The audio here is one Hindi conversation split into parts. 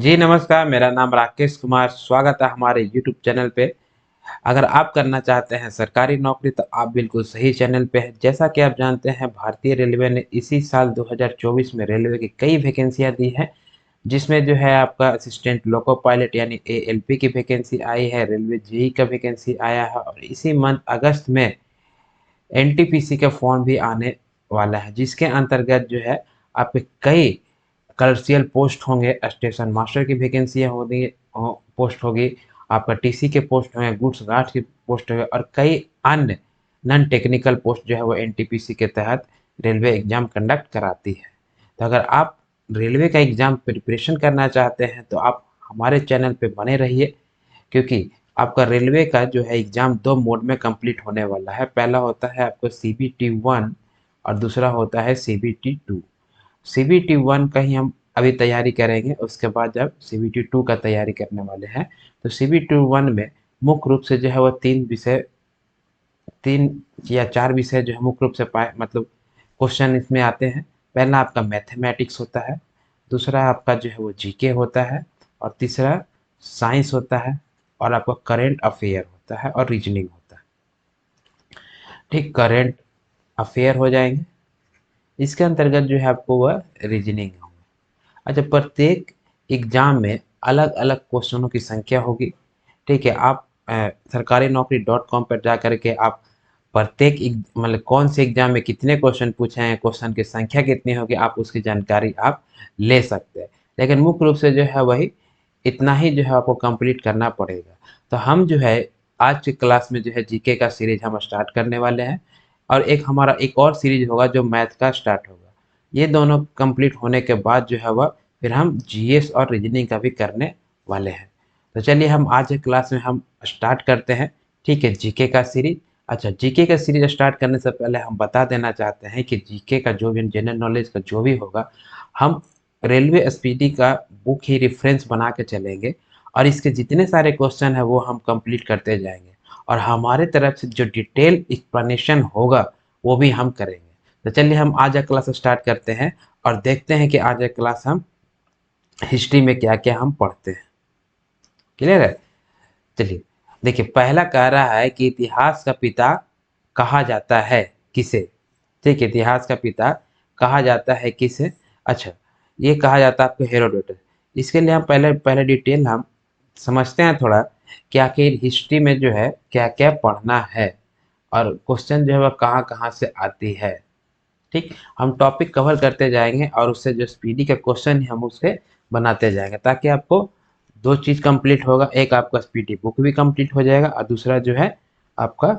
जी नमस्कार, मेरा नाम राकेश कुमार, स्वागत है हमारे यूट्यूब चैनल पे। अगर आप करना चाहते हैं सरकारी नौकरी तो आप बिल्कुल सही चैनल पे हैं। जैसा कि आप जानते हैं भारतीय रेलवे ने इसी साल 2024 में रेलवे की कई वैकेंसियाँ दी हैं, जिसमें जो है आपका असिस्टेंट लोको पायलट यानी एएलपी की वैकेंसी आई है, रेलवे जेईई का वैकेंसी आया है और इसी मंथ अगस्त में एनटीपीसी का फॉर्म भी आने वाला है, जिसके अंतर्गत जो है आपके कई कमर्शियल पोस्ट होंगे, स्टेशन मास्टर की वैकेंसियाँ होंगी, पोस्ट होगी, आपका टीसी के पोस्ट होंगे, गुड्स गार्ड की पोस्ट होंगे और कई अन्य नॉन टेक्निकल पोस्ट जो है वो एनटीपीसी के तहत रेलवे एग्जाम कंडक्ट कराती है। तो अगर आप रेलवे का एग्जाम प्रिपरेशन करना चाहते हैं तो आप हमारे चैनल पे बने रहिए, क्योंकि आपका रेलवे का जो है एग्ज़ाम 2 मोड में कंप्लीट होने वाला है। पहला होता है आपको सीबीटी 1 और दूसरा होता है सीबीटी 2। सीबीटी 1 का ही हम अभी तैयारी करेंगे, उसके बाद जब सीबीटी 2 का तैयारी करने वाले हैं। तो सीबीटी 1 में मुख्य रूप से जो है वो 3 या 4 विषय जो है मुख्य रूप से पाए मतलब क्वेश्चन इसमें आते हैं। पहला आपका मैथमेटिक्स होता है, दूसरा आपका जो है वो जीके होता है और तीसरा साइंस होता है और आपका करंट अफेयर होता है और रीजनिंग होता है। ठीक, करंट अफेयर हो जाएंगे, इसके अंतर्गत जो है आपको वह रीजनिंग होगा। अच्छा, प्रत्येक एग्जाम में अलग अलग क्वेश्चनों की संख्या होगी। ठीक है, आप सरकारी नौकरी डॉट कॉम पर जा करके आप प्रत्येक मतलब कौन से एग्जाम में कितने क्वेश्चन पूछे हैं, क्वेश्चन की संख्या कितनी होगी, आप उसकी जानकारी आप ले सकते हैं। लेकिन मुख्य रूप से जो है वही इतना ही जो है आपको कंप्लीट करना पड़ेगा। तो हम जो है आज की क्लास में जो है जीके का सीरीज हम स्टार्ट करने वाले हैं और एक हमारा एक और सीरीज होगा जो मैथ का स्टार्ट होगा। ये दोनों कंप्लीट होने के बाद जो है वह फिर हम जीएस और रीजनिंग का भी करने वाले हैं। तो चलिए हम आज के क्लास में हम स्टार्ट करते हैं। ठीक है, जीके का सीरीज। अच्छा, जीके का सीरीज स्टार्ट करने से पहले हम बता देना चाहते हैं कि जीके का जो भी जनरल नॉलेज का जो भी होगा, हम रेलवे एसपीटी का बुक ही रेफरेंस बना के चलेंगे और इसके जितने सारे क्वेश्चन है वो हम कंप्लीट करते जाएंगे और हमारे तरफ से जो डिटेल एक्सप्लेनेशन होगा वो भी हम करेंगे। तो चलिए हम आज का क्लास स्टार्ट करते हैं और देखते हैं कि आज का क्लास हम हिस्ट्री में क्या क्या हम पढ़ते हैं। क्लियर है? चलिए देखिए, पहला कह रहा है कि इतिहास का पिता कहा जाता है किसे। ठीक है, इतिहास का पिता कहा जाता है किसे। अच्छा, ये कहा जाता है आपको हेरोडोटस। इसके लिए हम पहले पहले डिटेल हम समझते हैं थोड़ा कि आखिर हिस्ट्री में जो है क्या क्या पढ़ना है और क्वेश्चन जो है वह कहाँ कहाँ से आती है। ठीक, हम टॉपिक कवर करते जाएंगे और उससे जो स्पीडी का क्वेश्चन है हम उससे बनाते जाएंगे, ताकि आपको दो चीज़ कंप्लीट होगा, एक आपका स्पीडी बुक भी कंप्लीट हो जाएगा और दूसरा जो है आपका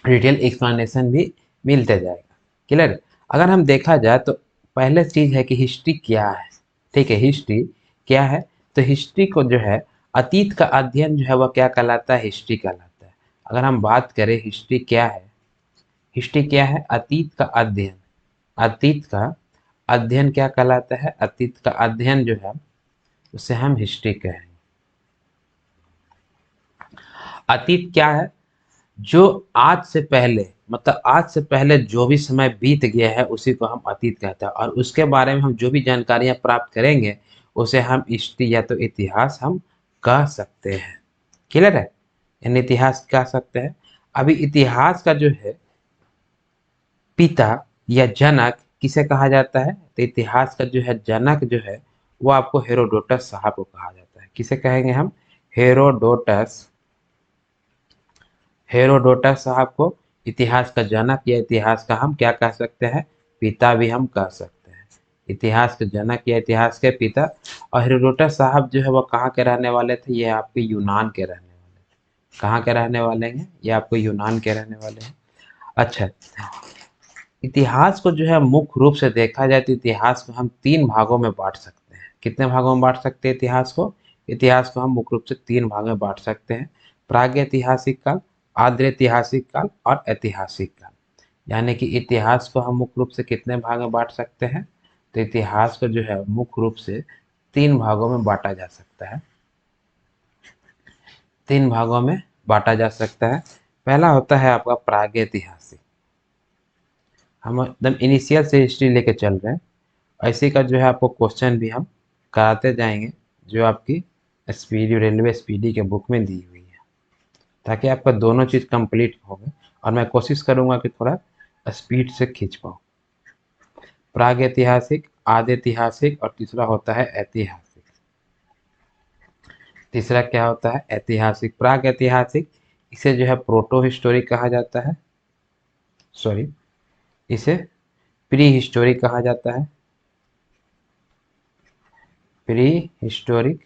डिटेल एक्सप्लेनेशन भी मिलते जाएगा। क्लियर है? अगर हम देखा जाए तो पहले चीज़ है कि हिस्ट्री क्या है। ठीक है, हिस्ट्री क्या है? तो हिस्ट्री को जो है अतीत का अध्ययन जो है वह क्या कहलाता है? हिस्ट्री कहलाता है। अगर हम बात करें हिस्ट्री क्या है, हिस्ट्री क्या है? अतीत का अध्ययन। अतीत का अध्ययन क्या कहलाता है? अतीत का अध्ययन जो है उसे हम हिस्ट्री कहेंगे। अतीत क्या है? जो आज से पहले मतलब आज से पहले जो भी समय बीत गया है उसी को हम अतीत कहते हैं और उसके बारे में हम जो भी जानकारियां प्राप्त करेंगे उसे हम हिस्ट्री या तो इतिहास हम कह सकते हैं। क्लियर है? यानी इतिहास कह सकते हैं। अभी इतिहास का जो है पिता या जनक किसे कहा जाता है? तो इतिहास का जो है जनक जो है वो आपको हेरोडोटस साहब को कहा जाता है। किसे कहेंगे हम? हेरोडोटस। हेरोडोटस साहब को इतिहास का जनक या इतिहास का हम क्या कह सकते हैं? पिता भी हम कह सकते हैं। इतिहास के जनक या इतिहास के पिता। और हेरोडोटस साहब जो है वो कहाँ के रहने वाले थे? ये आपके यूनान के रहने वाले थे। कहाँ के रहने वाले हैं? ये आपको यूनान के रहने वाले हैं। अच्छा, इतिहास को जो है मुख्य रूप से देखा जाए तो इतिहास को हम 3 भागों में बांट सकते हैं। कितने भागों में बांट सकते हैं इतिहास को? इतिहास को हम मुख्य रूप से 3 भागों में बांट सकते हैं। प्रागैतिहासिक काल, आद्य ऐतिहासिक काल और ऐतिहासिक काल। यानी कि इतिहास को हम मुख्य रूप से कितने भाग में बांट सकते हैं? तो इतिहास को जो है मुख्य रूप से 3 भागों में बांटा जा सकता है। 3 भागों में बांटा जा सकता है। पहला होता है आपका प्रागैतिहासिक। हम एकदम इनिशियल से हिस्ट्री लेके चल रहे हैं, ऐसे का जो है आपको क्वेश्चन भी हम कराते जाएंगे। जो आपकी स्पीडी रेलवे स्पीडी के बुक में दी हुई है, ताकि आपका दोनों चीज़ कंप्लीट हो गए। और मैं कोशिश करूँगा कि थोड़ा स्पीड से खींच पाऊँ। प्राग ऐतिहासिक, आदि ऐतिहासिक और तीसरा होता है ऐतिहासिक। तीसरा क्या होता है? ऐतिहासिक। प्राग ऐतिहासिक, इसे जो है प्रोटो हिस्टोरिक कहा जाता है, सॉरी, इसे प्री हिस्टोरिक कहा जाता है, प्री हिस्टोरिक।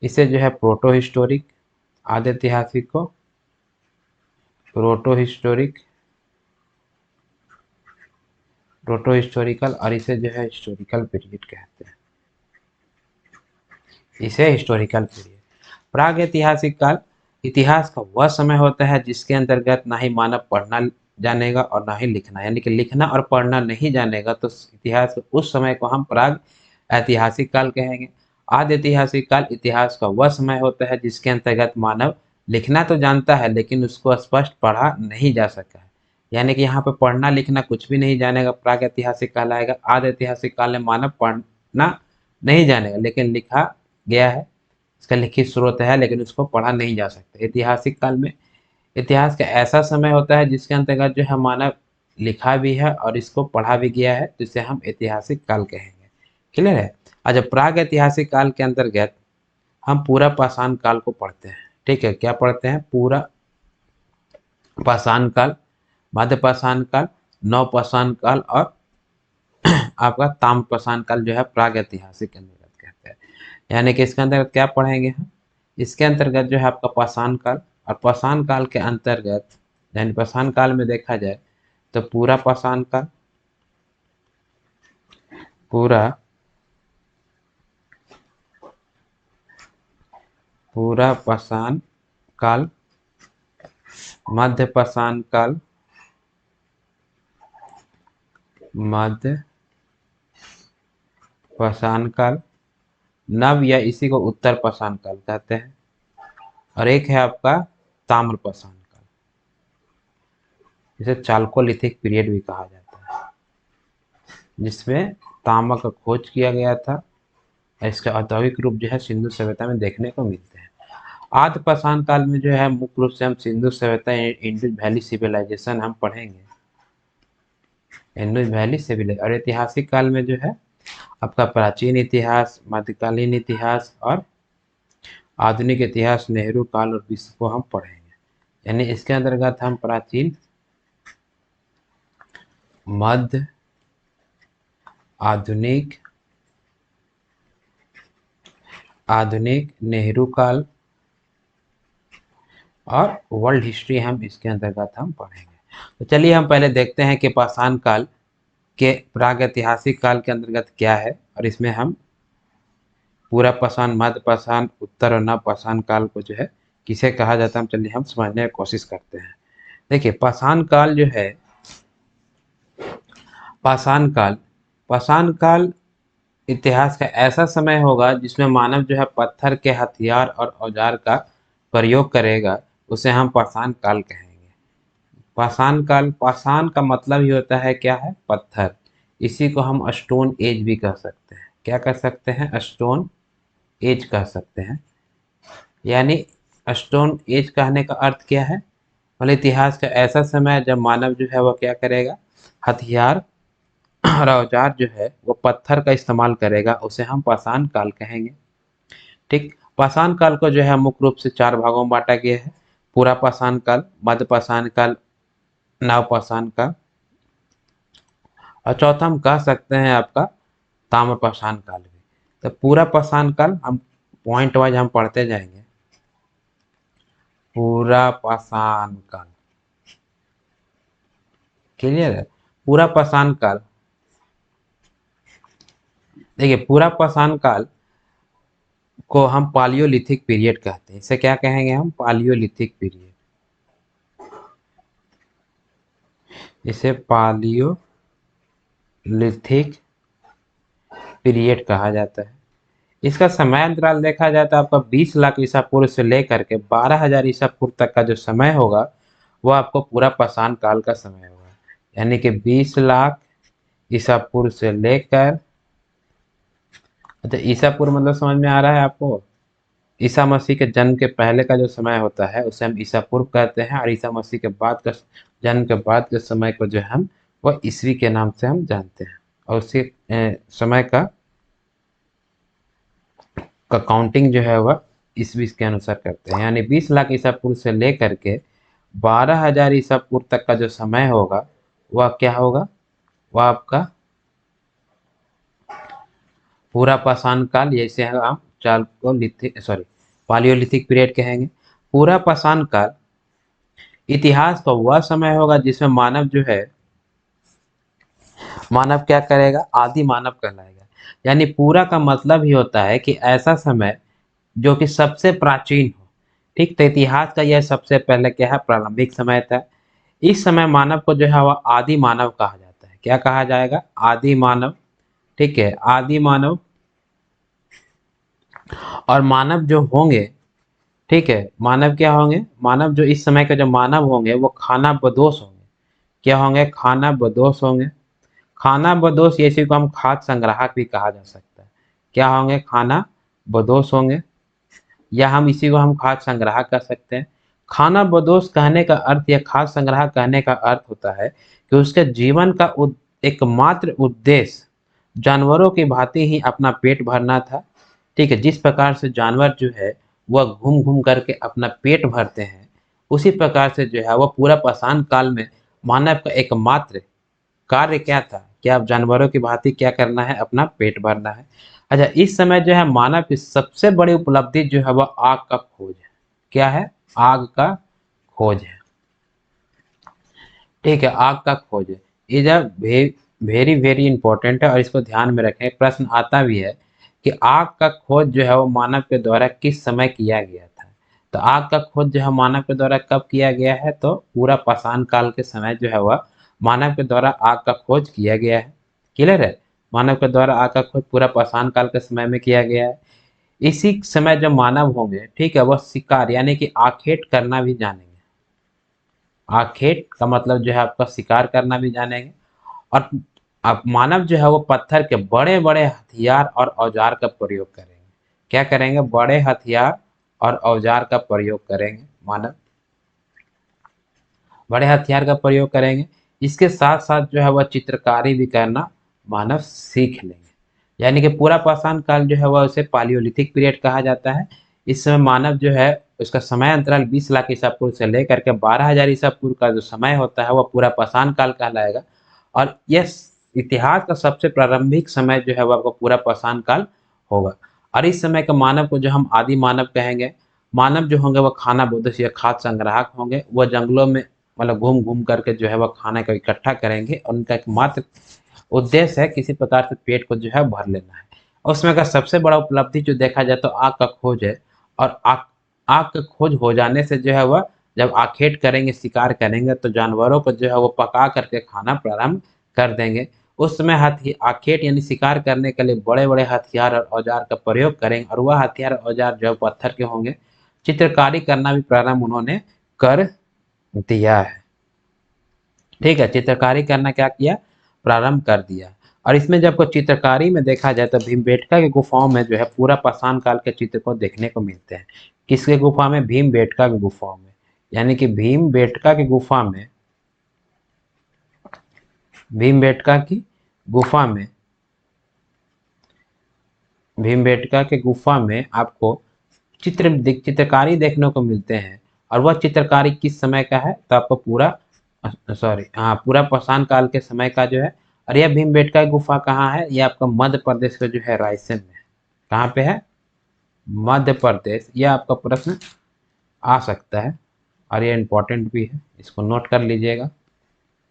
इसे जो है प्रोटो हिस्टोरिक, आदि ऐतिहासिक को प्रोटो हिस्टोरिक, प्रोटो हिस्टोरिकल, और इसे जो है हिस्टोरिकल पीरियड कहते हैं, इसे हिस्टोरिकल पीरियड। प्राग ऐतिहासिक काल, इतिहास का वह समय होता है जिसके अंतर्गत ना ही मानव पढ़ना जानेगा और ना ही लिखना, यानी कि लिखना और पढ़ना नहीं जानेगा, तो इतिहास के उस समय को हम प्राग ऐतिहासिक काल कहेंगे। आदि ऐतिहासिक काल, इतिहास का वह समय होता है जिसके अंतर्गत मानव लिखना तो जानता है लेकिन उसको स्पष्ट पढ़ा नहीं जा सका है, यानी कि यहाँ पे पढ़ना लिखना कुछ भी नहीं जानेगा, प्राग ऐतिहासिक काल आएगा। आदि ऐतिहासिक काल में मानव पढ़ना नहीं जानेगा लेकिन लिखा गया है, इसका लिखित स्रोत है लेकिन उसको पढ़ा नहीं जा सकता। ऐतिहासिक काल में, इतिहास का ऐसा समय होता है जिसके अंतर्गत जो है मानव लिखा भी है और इसको पढ़ा भी गया है, तो इसे हम ऐतिहासिक काल कहेंगे। क्लियर है? और जब प्राग ऐतिहासिक काल के अंतर्गत हम पूरा पाषाण काल को पढ़ते हैं। ठीक है, क्या पढ़ते हैं? पूरा पाषाण काल, मध्य पाषाण काल, नव पाषाण काल और आपका ताम्र पाषाण काल जो है प्राग ऐतिहासिक के अंतर्गत कहते हैं। यानी कि इसके अंतर्गत क्या पढ़ेंगे हम? इसके अंतर्गत जो है आपका पाषाण काल, और पाषाण काल के अंतर्गत, यानी पाषाण काल में देखा जाए तो पूरा पाषाण काल, पूरा पूरा पाषाण काल, मध्य पाषाण काल, मध्य पाषाण काल, नव या इसी को उत्तर पाषाण काल कहते हैं, और एक है आपका ताम्र पाषाण काल, जिसे चाल्कोलिथिक पीरियड भी कहा जाता है, जिसमें तांबा का खोज किया गया था। इसका औद्योगिक रूप जो है सिंधु सभ्यता में देखने को मिलते हैं। आद्य पाषाण काल में जो है मुख्य रूप से हम सिंधु सभ्यता, इंडस वैली सिविलाइजेशन हम पढ़ेंगे, इंडस वैली सिविलाइजेशन। और ऐतिहासिक काल में जो है आपका प्राचीन इतिहास, मध्यकालीन इतिहास और आधुनिक इतिहास, नेहरू काल और विश्व को हम पढ़ेंगे। यानी इसके अंतर्गत हम प्राचीन, मध्य, आधुनिक, नेहरू काल और वर्ल्ड हिस्ट्री हम इसके अंतर्गत हम पढ़ेंगे। तो चलिए हम पहले देखते हैं कि पाषाण काल के प्राग ऐतिहासिक काल के अंतर्गत क्या है, और इसमें हम पूरा पाषाण, मध्य पाषाण, उत्तर और नव पाषाण काल को जो है किसे कहा जाता है, चलिए हम समझने की कोशिश करते हैं। देखिए पाषाण काल जो है, पाषाण काल, पाषाण काल इतिहास का ऐसा समय होगा जिसमें मानव जो है पत्थर के हथियार और औजार का प्रयोग करेगा, उसे हम पाषाण काल कहेंगे। पाषाण काल, पाषाण का मतलब ही होता है क्या है? पत्थर। इसी को हम स्टोन एज भी कह सकते हैं। क्या कह सकते हैं? स्टोन एज कह सकते हैं। यानी स्टोन एज कहने का अर्थ क्या है? मतलब इतिहास का ऐसा समय जब मानव जो है वो क्या करेगा? हथियार और औजार जो है वो पत्थर का इस्तेमाल करेगा, उसे हम पाषाण काल कहेंगे। ठीक, पाषाण काल को जो है मुख्य रूप से 4 भागों में बांटा गया है। पूरा पाषाण काल, मध्य पाषाण काल, नव पाषाण काल, और चौथा हम कह सकते हैं आपका ताम्र पाषाण काल भी। तो पूरा पाषाण काल हम पॉइंट वाइज हम पढ़ते जाएंगे। पूरा पाषाण काल, क्लियर है? पूरा पाषाण काल, देखिए पूरा पाषाण काल को हम पालियोलिथिक पीरियड कहते हैं। इसे क्या कहेंगे हम? Palaeolithic period. इसे पालियोलिथिक पीरियड कहा जाता है। इसका समय अंतराल देखा जाए तो आपका 20 लाख ईसा पूर्व से लेकर के 12,000 ईसा पूर्व तक का जो समय होगा वो आपको पूरा पाषाण काल का समय होगा। यानी कि 20 लाख ईसा पूर्व से लेकर अच्छा, ईसा पूर्व मतलब समझ में आ रहा है आपको? ईसा मसीह के जन्म के पहले का जो समय होता है उसे हम ईसा पूर्व कहते हैं, और ईसा मसीह के बाद का जन्म के बाद के समय को जो हम वह ईसवी के नाम से हम जानते हैं। और उसी समय का काउंटिंग जो है वह ईसवी के अनुसार करते हैं। यानी 20 लाख ईसा पूर्व से लेकर के 12,000 ईसा पूर्व तक का जो समय होगा वह क्या होगा? वह आपका पूरा पाषाण काल, जैसे हम चालकोलिथिक सॉरी पालियोलिथिक पीरियड कहेंगे। पूरा पाषाण काल इतिहास का वह समय होगा जिसमें मानव जो है, मानव क्या करेगा? आदि मानव कहलाएगा। यानी पूरा का मतलब ही होता है कि ऐसा समय जो कि सबसे प्राचीन हो। ठीक, तो इतिहास का यह सबसे पहले क्या है? प्रारंभिक समय था। इस समय मानव को जो है वह आदि मानव कहा जाता है। क्या कहा जाएगा? आदि मानव। ठीक है, आदि मानव। और मानव जो होंगे, ठीक है, मानव क्या होंगे? मानव जो इस समय के जो मानव होंगे वो खाना बदोश होंगे। क्या होंगे? खाना बदोश होंगे। खाना बदोश, इसी को हम खाद्य संग्राहक भी कहा जा सकता है। क्या होंगे? खाना बदोश होंगे, या हम इसी को हम खाद्य संग्राहक कर सकते हैं। खाना बदोश कहने का अर्थ या खाद्य संग्राहक कहने का अर्थ होता है कि उसके जीवन का एकमात्र उद्देश्य जानवरों की भांति ही अपना पेट भरना था। ठीक है, जिस प्रकार से जानवर जो है वह घूम घूम करके अपना पेट भरते हैं, उसी प्रकार से जो है वह पूरा पाषाण काल में मानव का एकमात्र कार्य क्या था? कि आप जानवरों की भांति क्या करना है? अपना पेट भरना है। अच्छा, इस समय जो है मानव की सबसे बड़ी उपलब्धि जो है वह आग का खोज है। क्या है? आग का खोज है। ठीक है, आग का खोज है। Is a very very important है, और इसको ध्यान में रखें। प्रश्न आता भी है कि आग का खोज जो है वो मानव के द्वारा किस समय किया गया था? तो आग का खोज जो है मानव के द्वारा कब किया गया है? तो पूरा पाषाण काल के समय जो है वह मानव के द्वारा आग का खोज किया गया है। क्लियर है? मानव के द्वारा आग का खोज पूरा पाषाण काल के समय में किया गया है। इसी समय जब मानव होंगे, ठीक है, वह शिकार यानी कि आखेट करना भी जानेंगे। आखेट का मतलब जो है आपका शिकार करना भी जानेंगे। और अब मानव जो है वो पत्थर के बड़े बड़े हथियार और औजार का प्रयोग करेंगे। क्या करेंगे? बड़े हथियार और औजार का प्रयोग करेंगे। मानव बड़े हथियार का प्रयोग करेंगे। इसके साथ साथ जो है वह चित्रकारी भी करना मानव सीख लेंगे। यानी कि पूरा पाषाण काल जो है वह उसे पालियोलिथिक पीरियड कहा जाता है। इस समय मानव जो है उसका समय अंतराल 20 लाख ईसा पूर्व से लेकर के 12,000 ईसा पूर्व का जो समय होता है वह पूरा पाषाण काल कहलाएगा। और यह इतिहास का सबसे प्रारंभिक समय जो है वह आपका पूरा पाषाण काल होगा। और इस समय के मानव को जो हम आदि मानव कहेंगे। मानव जो होंगे वह खाना बोधस या खाद्य संग्राहक होंगे। वह जंगलों में मतलब घूम घूम करके जो है वह खाने को इकट्ठा करेंगे, और उनका एकमात्र उद्देश्य है किसी प्रकार से पेट को जो है भर लेना है। और उसमें अगर सबसे बड़ा उपलब्धि जो देखा जाए तो आग का खोज है। और आग आग का खोज हो जाने से जो है वह जब आखेट करेंगे, शिकार करेंगे, तो जानवरों को जो है वो पका करके खाना प्रारंभ कर देंगे। उस समय हथि आखेट यानी शिकार करने के लिए बड़े बड़े हथियार और औजार का प्रयोग करेंगे, और वह हथियार और औजार जो है पत्थर के होंगे। चित्रकारी करना भी प्रारंभ उन्होंने कर दिया है। ठीक है, चित्रकारी करना क्या किया? प्रारंभ कर दिया। और इसमें जब को चित्रकारी में देखा जाए तो भीमबेटका की गुफाओं में जो है पूरा पाषाण काल के चित्र को देखने को मिलते हैं। किसके गुफा में? भीमबेटका की गुफाओं में। यानी कि भीमबेटका की गुफा में, भीमबेटका की गुफा में, भीमबेटका के गुफा में आपको चित्रकारी देखने को मिलते हैं। और वह चित्रकारी किस समय का है? तो आपको पूरा सॉरी हाँ, पूरा पाषाण काल के समय का जो है। और यह भीमबेटका गुफा कहाँ है? यह आपका मध्य प्रदेश का जो है रायसेन में है। कहाँ पे है? मध्य प्रदेश। यह आपका प्रश्न आ सकता है, और यह इंपॉर्टेंट भी है, इसको नोट कर लीजिएगा।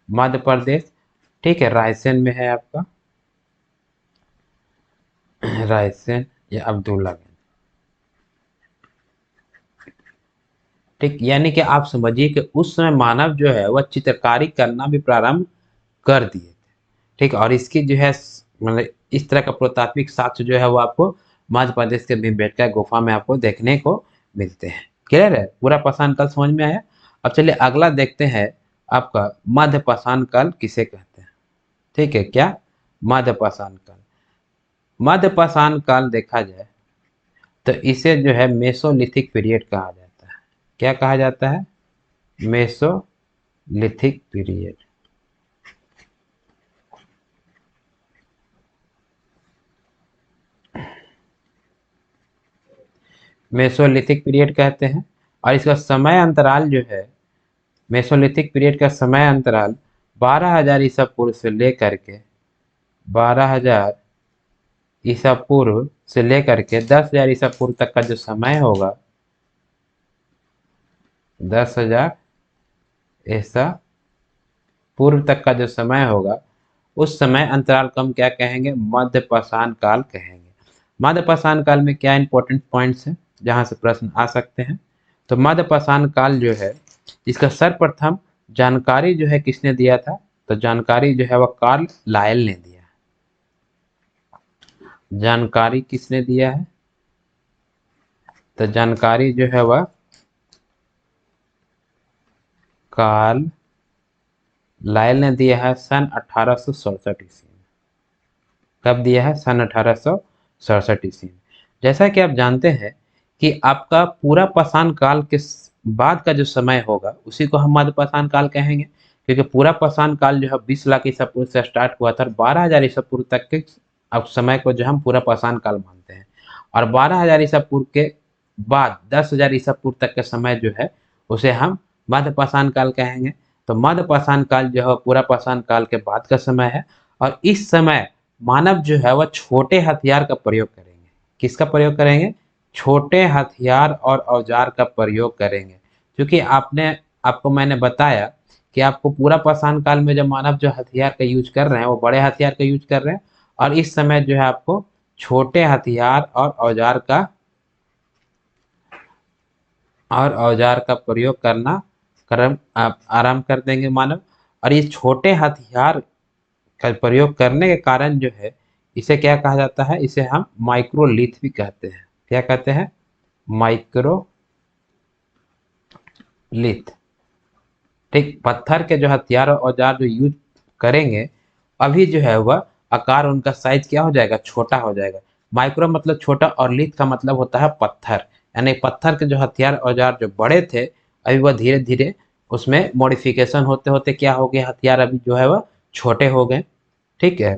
मध्य प्रदेश, ठीक है, रायसेन में है आपका। रायसेन या अब्दुल्लागंज। ठीक, यानी कि आप समझिए कि उस समय मानव जो है वह चित्रकारी करना भी प्रारंभ कर दिए थे। ठीक है, और इसकी जो है मतलब इस तरह का पुरातात्विक साक्ष्य जो है वो आपको मध्य प्रदेश के भीमबेटका गुफा में आपको देखने को मिलते हैं। क्लियर है? पूरा पाषाण काल समझ में आया? अब चलिए अगला देखते हैं, आपका मध्य पाषाण काल किसे कहते हैं। ठीक है, क्या? मध्य पाषाण काल। मध्यपाषाण काल देखा जाए तो इसे जो है मेसोलिथिक पीरियड कहा जाता है। क्या कहा जाता है? Mesolithic period. मेसोलिथिक पीरियड कहते हैं। और इसका समय अंतराल जो है, मेसोलिथिक पीरियड का समय अंतराल 12,000 ईसा पूर्व से लेकर के 12,000 ईसा पूर्व से लेकर के 10,000 ईसा पूर्व तक का जो समय होगा, 10,000 ईसा पूर्व तक का जो समय होगा, उस समय अंतराल को हम क्या कहेंगे? मध्यपाषाण काल कहेंगे। मध्यपाषाण काल में क्या इंपॉर्टेंट पॉइंट्स हैं जहां से प्रश्न आ सकते हैं? तो मध्यपाषाण काल जो है, इसका सर्वप्रथम जानकारी जो है किसने दिया था? तो जानकारी जो है वह कार्ल लायल ने दिया है। जानकारी किसने दिया है? तो जानकारी जो है वह कार्ल लायल ने दिया है सन 1867 ईस्वी में। कब दिया है? सन 1867 ईस्वी में। जैसा कि आप जानते हैं कि आपका पूरा पाषाण काल के बाद का जो समय होगा उसी को हम मध्यपाषाण काल कहेंगे, क्योंकि पूरा पाषाण काल जो है 20 लाख ईसा पूर्व से स्टार्ट हुआ था और 12,000 ईसा पूर्व तक के अब समय को जो हम पूरा पाषाण काल मानते हैं। और 12,000 ईसा पूर्व के बाद 10,000 ईसा पूर्व तक का समय जो है उसे हम मध्यपाषाण काल कहेंगे। तो मध्यपाषाण काल जो है पूरा पाषाण काल के बाद का समय है। और इस समय मानव जो है वह छोटे हथियार का प्रयोग करेंगे। किसका प्रयोग करेंगे? छोटे हथियार और औजार का प्रयोग करेंगे। क्योंकि आपको मैंने बताया कि आपको पूरा पाषाण काल में जब मानव जो हथियार का यूज कर रहे हैं वो बड़े हथियार का यूज कर रहे हैं, और इस समय जो है आपको छोटे हथियार और औजार का प्रयोग करना क्रम आप आराम कर देंगे मानव। और ये छोटे हथियार का प्रयोग करने के कारण जो है इसे क्या कहा जाता है? इसे हम माइक्रोलिथ भी कहते हैं। क्या कहते हैं? माइक्रोलिथ। ठीक, पत्थर के जो हथियार और औजार जो यूज करेंगे अभी जो है वह आकार, उनका साइज क्या हो जाएगा? छोटा हो जाएगा। माइक्रो मतलब छोटा और लिथ का मतलब होता है पत्थर, यानी पत्थर के जो हथियार औजार जो बड़े थे अभी वह धीरे धीरे उसमें मॉडिफिकेशन होते होते क्या हो गए? हथियार अभी जो है वह छोटे हो गए। ठीक है।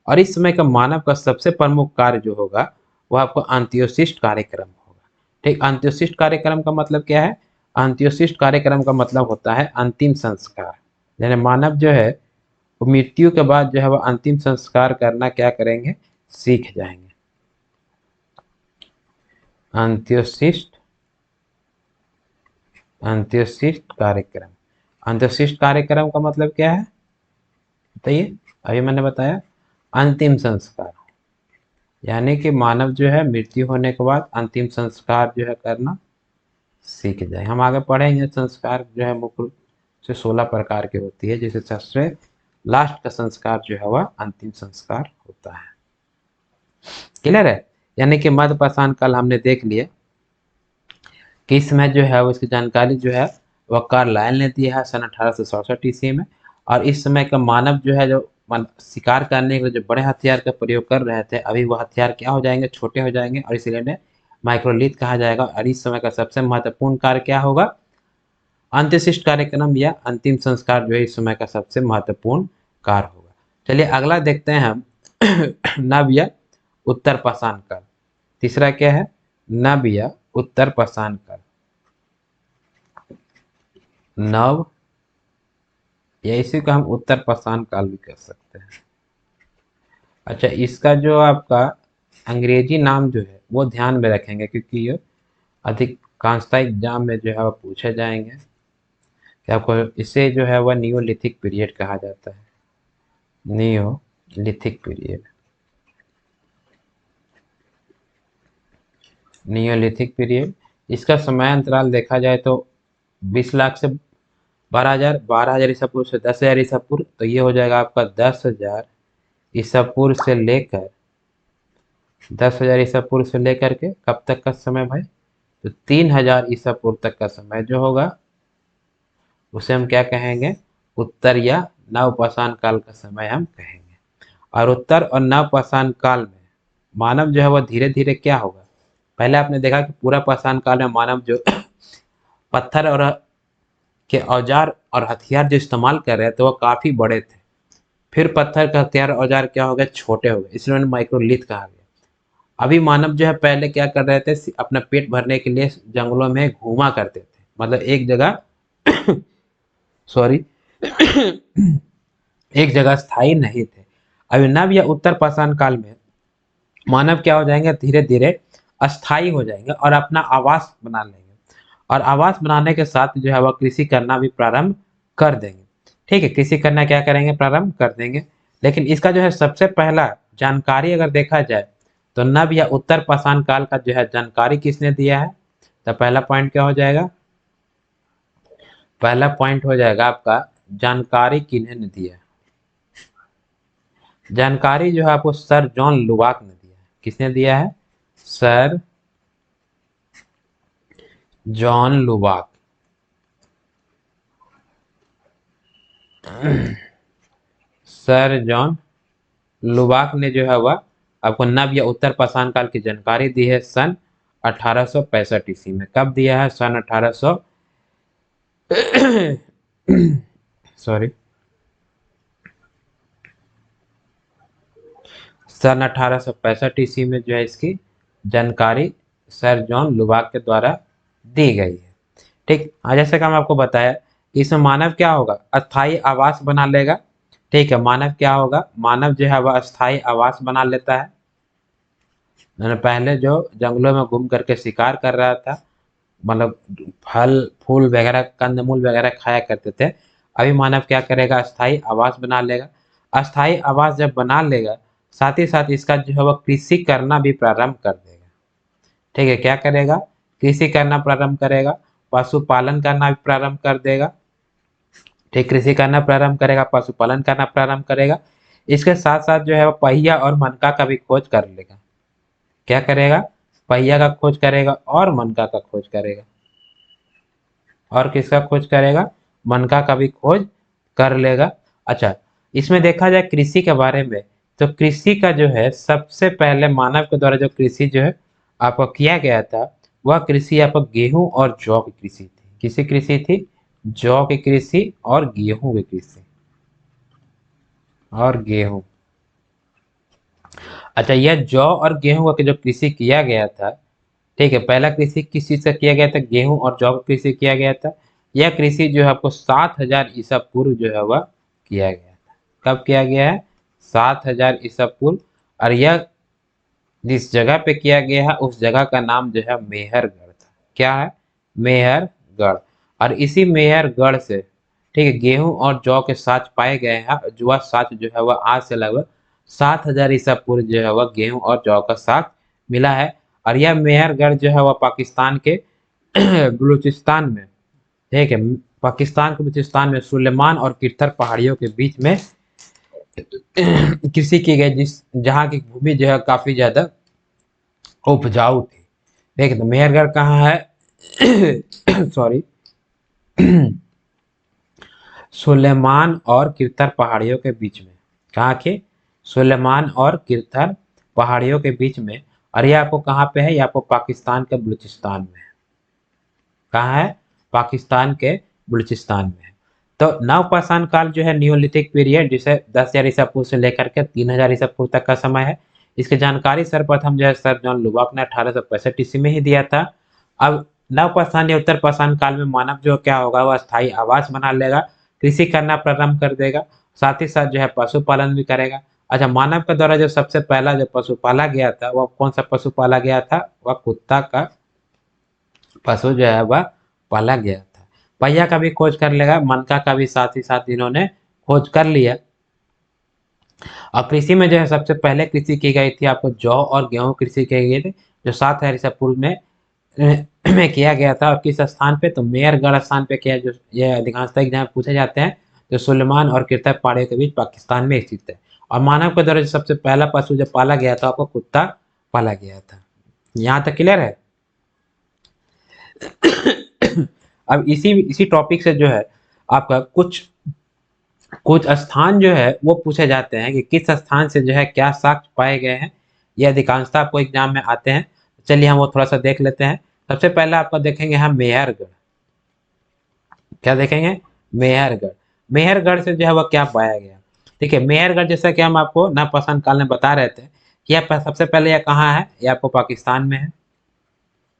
और इस समय का मानव का सबसे प्रमुख कार्य जो होगा वह आपको अंत्योशिष्ट कार्यक्रम होगा। ठीक, अंत्योशिष्ट कार्यक्रम का मतलब क्या है? अंत्योशिष्ट कार्यक्रम का मतलब होता है अंतिम संस्कार। यानी मानव जो है वो मृत्यु के बाद जो है वह अंतिम संस्कार करना क्या करेंगे? सीख जाएंगे। अंत्योशिष्ट अंत्योशिष्ट कार्यक्रम। अंत्योशिष्ट कार्यक्रम का मतलब क्या है बताइए? अभी मैंने बताया अंतिम संस्कार, यानी कि मानव जो है मृत्यु होने के बाद अंतिम संस्कार जो है करना सीख जाए। हम आगे पढ़ेंगे संस्कार जो है मुख्य रूप से 16 प्रकार की होती है, जिसे सबसे लास्ट का संस्कार जो है वह अंतिम संस्कार होता है। क्लियर है? यानी कि मध्यपाषाण काल हमने देख लिया कि इस समय जो है वो इसकी जानकारी जो है वह कार्ल लायल ने दिया है सन 1867 ईस्वी में। और इस समय का मानव जो है जो शिकार करने के लिए जो बड़े हथियार का प्रयोग कर रहे थे अभी वह हथियार क्या हो जाएंगे? छोटे हो जाएंगे, और इसलिए इन्हें माइक्रोलिथ कहा जाएगा। और इस समय का सबसे महत्वपूर्ण कार्य क्या होगा? अंत्यशिष्ट कार्यक्रम या अंतिम संस्कार जो है इस समय का सबसे महत्वपूर्ण कार्य होगा। चलिए अगला देखते हैं हम नव या उत्तर पाषाण काल। तीसरा क्या है? नव या उत्तर पाषाण काल। नव या इसी को हम उत्तर पाषाण काल भी कह सकते हैं। अच्छा, इसका जो आपका अंग्रेजी नाम जो है वो ध्यान में रखेंगे, क्योंकि ये अधिकांशतः एग्जाम में जो है वो पूछे जाएंगे कि आपको इसे जो है वह नियोलिथिक पीरियड कहा जाता है। Neolithic period. नियोलिथिक पीरियड, इसका समय अंतराल देखा जाए तो 20 लाख से 12,000, 12,000 ईसा पूर्व से 10,000 ईसा पूर्व, तो ये हो जाएगा आपका 10,000 ईसा पूर्व से लेकर 10,000 ईसा पूर्व से लेकर के कब तक का समय भाई? तो 3,000 ईसा पूर्व तक का समय जो होगा उसे हम क्या कहेंगे? उत्तर या नवपाषाण काल का समय हम कहेंगे। और उत्तर और नवपाषाण काल में मानव जो है वह धीरे धीरे क्या होगा। पहले आपने देखा कि पूरा पाषाण काल में मानव जो पत्थर और के औजार और हथियार जो इस्तेमाल कर रहे थे वो काफी बड़े थे। फिर पत्थर का हथियार औजार क्या हो गए, छोटे हो गए, इसलिए उन्हें माइक्रोलिथ कहा गया। अभी मानव जो है पहले क्या कर रहे थे, अपना पेट भरने के लिए जंगलों में घूमा करते थे, मतलब एक जगह सॉरी एक जगह स्थायी नहीं थे। अभी नव या उत्तर पाषाण काल में मानव क्या हो जाएंगे, धीरे धीरे अस्थायी हो जाएंगे और अपना आवास बना लेंगे। और आवास बनाने के साथ जो है वह कृषि करना भी प्रारंभ कर देंगे। ठीक है, कृषि करना क्या करेंगे, प्रारंभ कर देंगे। लेकिन इसका जो है सबसे पहला जानकारी अगर देखा जाए तो नव या उत्तर पाषाण काल का जो है जानकारी किसने दिया है। तो पहला पॉइंट क्या हो जाएगा, पहला पॉइंट हो जाएगा आपका जानकारी किन्होंने दिया है। जानकारी जो है आपको सर जॉन लुबाक ने दिया है। किसने दिया है, सर जॉन लुबाक। सर जॉन लुबाक ने जो है वह आपको नव या उत्तर पाषाण काल की जानकारी दी है सन 1865 ईस्वी में। कब दिया है, सन 1800 सॉरी सन 1865 ईस्वी में जो है इसकी जानकारी सर जॉन लुबाक के द्वारा दी गई है। ठीक, जैसे कि हम आपको बताया इसमें मानव क्या होगा, अस्थाई आवास बना लेगा। ठीक है, मानव क्या होगा, मानव जो है वह अस्थाई आवास बना लेता है। मैंने पहले जो जंगलों में घूम करके शिकार कर रहा था, मतलब फल फूल वगैरह कंदमूल वगैरह खाया करते थे, अभी मानव क्या करेगा, अस्थाई आवास बना लेगा। अस्थाई आवास जब बना लेगा, साथ ही साथ इसका जो है वह कृषि करना भी प्रारंभ कर देगा। ठीक है, क्या करेगा, कृषि करना प्रारंभ करेगा, पशुपालन करना भी प्रारंभ कर देगा। ठीक, कृषि करना प्रारंभ करेगा, पशुपालन करना प्रारंभ करेगा। इसके साथ साथ जो है वो पहिया और मनका का भी खोज कर लेगा। क्या करेगा, पहिया का खोज करेगा और मनका का खोज करेगा। और किसका खोज करेगा, मनका का भी खोज कर लेगा। अच्छा, इसमें देखा जाए कृषि के बारे में, तो कृषि का जो है सबसे पहले मानव के द्वारा जो कृषि जो है आपको किया गया था, वह कृषि आपको गेहूं और जौ की कृषि थी। किसी कृषि थी, जौ की कृषि और गेहूं की कृषि और गेहूं। अच्छा, यह जौ और गेहूं का जो कृषि किया गया था, ठीक है, पहला कृषि किस चीज का किया गया था, गेहूं और जौ का कृषि किया गया था। यह कृषि जो है आपको 7000 ईसा पूर्व जो है वह किया गया था। कब किया गया है, 7000 ईसा पूर्व। और यह जिस जगह पे किया गया है उस जगह का नाम जो है मेहरगढ़ था। क्या है, मेहरगढ़। और इसी मेहरगढ़ से, ठीक है, गेहूं और जौ के साथ पाए गए हैं। जो वह साथ जो है वह आज से लगभग 7000 ईसा पूर्व जो है वह गेहूं और जौ का साथ मिला है। और यह मेहरगढ़ जो है वह पाकिस्तान के बलूचिस्तान में, ठीक है, पाकिस्तान के बलूचिस्तान में सुलेमान और किरथर पहाड़ियों के बीच में कृषि की गई, जिस जहाँ की भूमि जो है काफी ज्यादा उपजाऊ थी। ठीक है, तो मेहरगढ़ कहाँ है सॉरी सुलेमान और किरथर पहाड़ियों के बीच में। कहाँ के, सुलेमान और किरथर पहाड़ियों के बीच में। और ये आपको कहाँ पे है, ये आपको पाकिस्तान के बलूचिस्तान में है। कहाँ है, पाकिस्तान के बलूचिस्तान में है। तो नवपाषाण काल जो है नियोलिथिक पीरियड, जिसे 10,000 ईसा पूर्व से लेकर के 3000 ईसा पूर्व तक का समय है। इसकी जानकारी सर्वप्रथम जो है सर जॉन लुबाक ने 1865 ईस्वी में ही दिया था। अब नवपाषाण या उत्तर पाषाण काल में मानव जो क्या होगा, वह स्थायी आवास बना लेगा, कृषि करना प्रारंभ कर देगा, साथ ही साथ जो है पशुपालन भी करेगा। अच्छा, मानव के द्वारा जो सबसे पहला जो पशु पाला गया था, वह कौन सा पशु पाला गया था, वह कुत्ता का पशु जो है वह पाला गया था। पहिया का भी खोज कर लेगा, मनका का भी साथ ही साथ इन्होंने खोज कर लिया। और कृषि में जो है सबसे पहले कृषि की गई थी आपको जौ और गेहूं कृषि की गई थी, जो 7000 ईसा पूर्व में में किया गया था। और किस स्थान पे, तो मेहरगढ़ स्थान पे किया, जो ये अधिकांशतः एग्जाम पूछे जाते हैं, जो सुलेमान और किरतक पहाड़ियों के बीच पाकिस्तान में स्थित है। और मानव के द्वारा जो सबसे पहला पशु जो पाला गया था, आपको कुत्ता पाला गया था। यहाँ तक क्लियर है। अब इसी इसी टॉपिक से जो है आपका कुछ कुछ स्थान जो है वो पूछे जाते हैं कि किस स्थान से जो है क्या साक्ष्य पाए गए हैं। ये अधिकांशतः आपको एग्जाम में आते हैं। चलिए हम वो थोड़ा सा देख लेते हैं। सबसे पहले आपको देखेंगे हम मेहरगढ़। क्या देखेंगे? मेहरगढ़। मेहरगढ़ से जो है वह क्या पाया गया? देखिए मेहरगढ़, जैसा कि हम आपको नवपाषाण काल में बता रहे थे कि यह सबसे पहले यह कहाँ है, यह आपको पाकिस्तान में है।